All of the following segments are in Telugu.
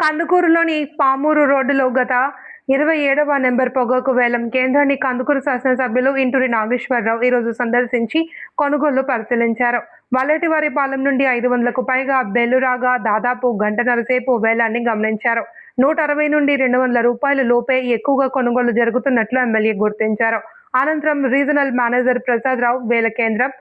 కందుకూరులోని పామూరు రోడ్డులో గత 27వ నెంబర్ పొగాకు వేలం కేంద్రాన్ని కందుకూరు శాసనసభ్యులు ఇంటూరి నాగేశ్వరరావు ఈరోజు సందర్శించి కొనుగోలు పరిశీలించారు. వల్లటివారిపాలెం నుండి 500కు పైగా బెల్లు రాగా దాదాపు గంటన్నర సేపు వేలాన్ని గమనించారు. 160 నుండి 200 రూపాయల లోపే ఎక్కువగా కొనుగోలు జరుగుతున్నట్లు ఎమ్మెల్యే గుర్తించారు. అనంతరం రీజనల్ మేనేజర్ ప్రసాద్ రావు, వేల కేంద్రం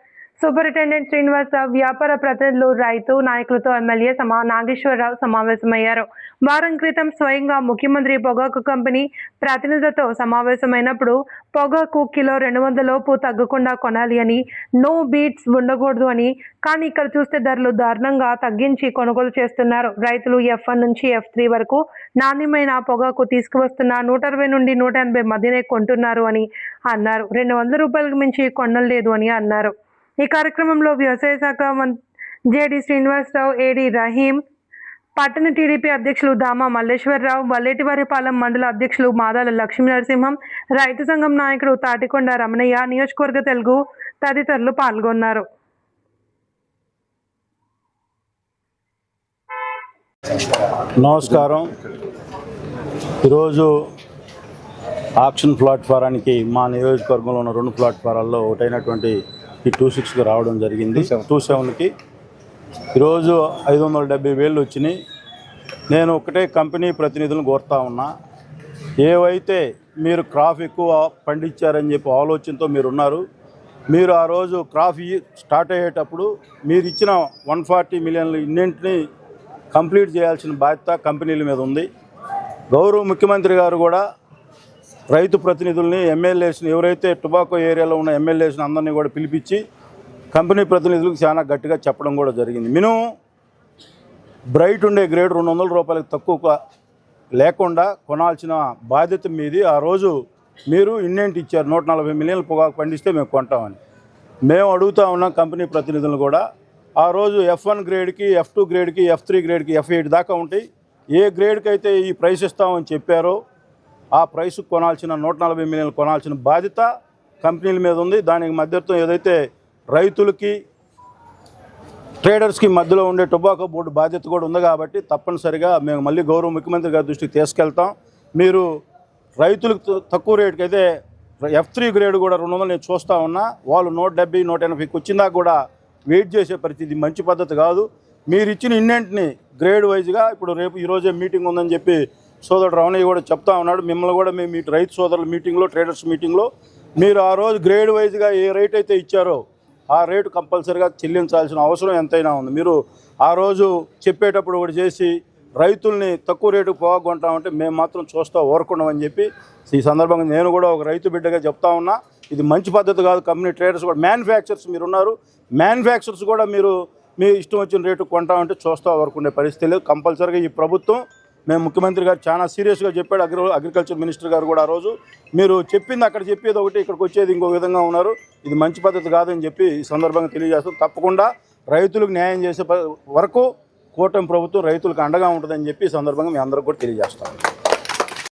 సూపరింటెండెంట్ శ్రీనివాసరావు, వ్యాపార ప్రతినిధులు, రైతు నాయకులతో ఎమ్మెల్యే నాగేశ్వరరావు సమావేశమయ్యారు. వారం క్రితం స్వయంగా ముఖ్యమంత్రి పొగాకు కంపెనీ ప్రతినిధులతో సమావేశమైనప్పుడు పొగాకు కిలో 200 లోపు తగ్గకుండా కొనాలి అని, నో బీట్స్ ఉండకూడదు అని, కానీ ఇక్కడ చూస్తే ధరలు దారుణంగా తగ్గించి కొనుగోలు చేస్తున్నారు. రైతులు F1 నుంచి F3 వరకు నాణ్యమైన పొగాకు తీసుకువస్తున్న 160 నుండి 180 మధ్యనే కొంటున్నారు అని అన్నారు. 200 రూపాయలకు మించి కొనడం లేదు అని అన్నారు. ఈ కార్యక్రమంలో వ్యవసాయ శాఖ జేడి శ్రీనివాసరావు, ఏడి రహీం, పట్టణ టీడీపీ అధ్యక్షులు దామా మల్లేశ్వరరావు, వల్లేటివారిపాలెం మండల అధ్యక్షులు మాదాల లక్ష్మీ నరసింహం, రైతు సంఘం నాయకుడు తాటికొండ రమణయ్య, నియోజకవర్గ తెలుగు తదితరులు పాల్గొన్నారు. నమస్కారం. ఈరోజు ఆక్షన్ ప్లాట్ఫారానికి మా నియోజకవర్గంలో ఉన్న 2 ప్లాట్ఫారాల్లో ఒకటైనటువంటి ఈ 26కి రావడం జరిగింది. 27కి ఈరోజు 570,000 వచ్చినాయి. నేను ఒకటే కంపెనీ ప్రతినిధులను కోరుతా ఉన్నా, ఏవైతే మీరు క్రాప్ ఎక్కువ పండించారని చెప్పి ఆలోచనతో మీరున్నారు, మీరు ఆ రోజు క్రాప్ స్టార్ట్ అయ్యేటప్పుడు మీరు ఇచ్చిన 140 మిలియన్లు ఇన్నింటినీ కంప్లీట్ చేయాల్సిన బాధ్యత కంపెనీల మీద ఉంది. గౌరవ ముఖ్యమంత్రి గారు కూడా రైతు ప్రతినిధుల్ని, ఎమ్మెల్యేస్ని, ఎవరైతే టొబాకో ఏరియాలో ఉన్న ఎమ్మెల్యేస్ని అందరినీ కూడా పిలిపించి కంపెనీ ప్రతినిధులకు చాలా గట్టిగా చెప్పడం కూడా జరిగింది. మినిమం బ్రైట్ ఉండే గ్రేడ్ 200 రూపాయలకు తక్కువ లేకుండా కొనాల్సిన బాధ్యత మీది. ఆ రోజు మీరు ఇన్నేంటి ఇచ్చారు, 140 మిలియన్ల పొగాకు పండిస్తే మేము కొంటామని. మేము అడుగుతా ఉన్నాం కంపెనీ ప్రతినిధులను కూడా. ఆ రోజు F1 గ్రేడ్కి, F2 గ్రేడ్కి, F3 గ్రేడ్కి, F8 దాకా ఉంటాయి. ఏ గ్రేడ్కి అయితే ఈ ప్రైస్ ఇస్తామని చెప్పారో ఆ ప్రైస్ కొనాల్సిన 140 మిలియన్లు కొనాల్సిన బాధ్యత కంపెనీల మీద ఉంది. దానికి మధ్యతో ఏదైతే రైతులకి, ట్రేడర్స్కి మధ్యలో ఉండే టొబాకో బోర్డు బాధ్యత కూడా ఉంది. కాబట్టి తప్పనిసరిగా మేము మళ్ళీ గౌరవ ముఖ్యమంత్రి గారి దృష్టికి తీసుకెళ్తాం. మీరు రైతులకు తక్కువ రేటుకి అయితే F3 గ్రేడ్ కూడా 200 నేను చూస్తూ ఉన్నా, వాళ్ళు 170, 180కి వచ్చిందాక కూడా వెయిట్ చేసే పరిస్థితి మంచి పద్ధతి కాదు. మీరు ఇచ్చిన ఇన్నింటిని గ్రేడ్ వైజ్గా ఇప్పుడు రేపు ఈరోజే మీటింగ్ ఉందని చెప్పి సోదరుడు రమణయ్య కూడా చెప్తా ఉన్నాడు. మిమ్మల్ని కూడా మేము రైతు సోదరుల మీటింగ్లో, ట్రేడర్స్ మీటింగ్లో మీరు ఆ రోజు గ్రేడ్ వైజ్గా ఏ రేట్ అయితే ఇచ్చారో ఆ రేటు కంపల్సరీగా చెల్లించాల్సిన అవసరం ఎంతైనా ఉంది. మీరు ఆ రోజు చెప్పేటప్పుడు ఒకటి చేసి రైతుల్ని తక్కువ రేటుకు పోగొంటామంటే మేము మాత్రం చూస్తూ ఊరకుండామని చెప్పి ఈ సందర్భంగా నేను కూడా ఒక రైతు బిడ్డగా చెప్తా ఉన్నా. ఇది మంచి పద్ధతి కాదు. కంపెనీ ట్రేడర్స్ కూడా, మ్యానుఫ్యాక్చర్స్ మీరు ఉన్నారు, మ్యానుఫ్యాక్చర్స్ కూడా మీరు మీ ఇష్టం వచ్చిన రేటు కొంటామంటే చూస్తూ ఊరుకునే పరిస్థితి లేదు. కంపల్సరీగా ఈ ప్రభుత్వం, మేము ముఖ్యమంత్రి గారు చాలా సీరియస్గా చెప్పాడు, అగ్రికల్చర్ మినిస్టర్ గారు కూడా ఆ రోజు మీరు చెప్పింది అక్కడ చెప్పేది ఒకటి, ఇక్కడికి వచ్చేది ఇంకో విధంగా ఉన్నారు. ఇది మంచి పద్ధతి కాదని చెప్పి ఈ సందర్భంగా తెలియజేస్తాం. తప్పకుండా రైతులకు న్యాయం చేసే వరకు కూటమి ప్రభుత్వం రైతులకు అండగా ఉంటుందని చెప్పి ఈ సందర్భంగా మీ అందరికీ కూడా తెలియజేస్తాం.